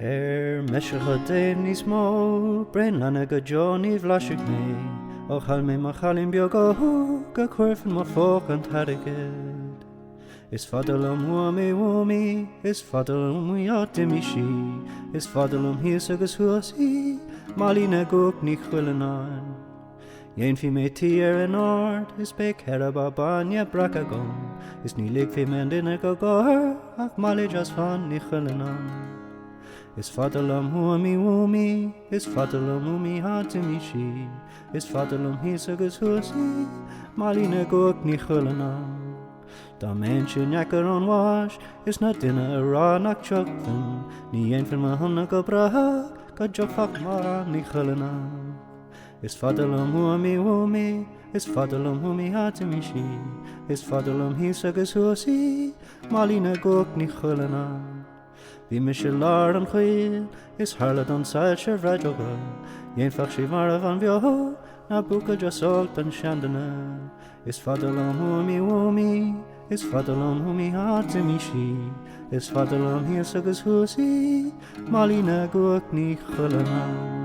Mesach a déim níos mó, brein lena go Johnny bhlaisiigh mé, ó chail mé mar chalín beag go cuirfan mar fóg an tarigid. Is fadal wumi, is fadal dimi si, is fadal híos agus huasí, Malaí na gCuach Ni Chuileannain. Yen fi mé tí an ard, is be cerab a banya braca gom, is ní lig fi mendin go gohar, ach Malaí jas fan Ni Chuileannain. Is fadal wumi, is fadal wumi dimi si, is fadal híos agus huasí, Malaí na gCuach Ni Chuileannain. Da mense neckar an wash, is na duine ará nach teachtain, ní ein fin ma honna go bratha, go jofach mar Ni Chuileannain. Is fadal wumi, is fadal wumi dimi si, is fadal híos agus huasí, Malaí na gCuach Ni Chuileannain. Bhí me sé lár an chuil, is harlad an sail se bhreideoga, dhéanfach sí mar a bhan bheoth, na buca deasáilt an seandanna. Is fadal wumi, is fadal wumi dimi si, is fadal híos agus huasí, Malaí na gCuach Ni Chuileannain.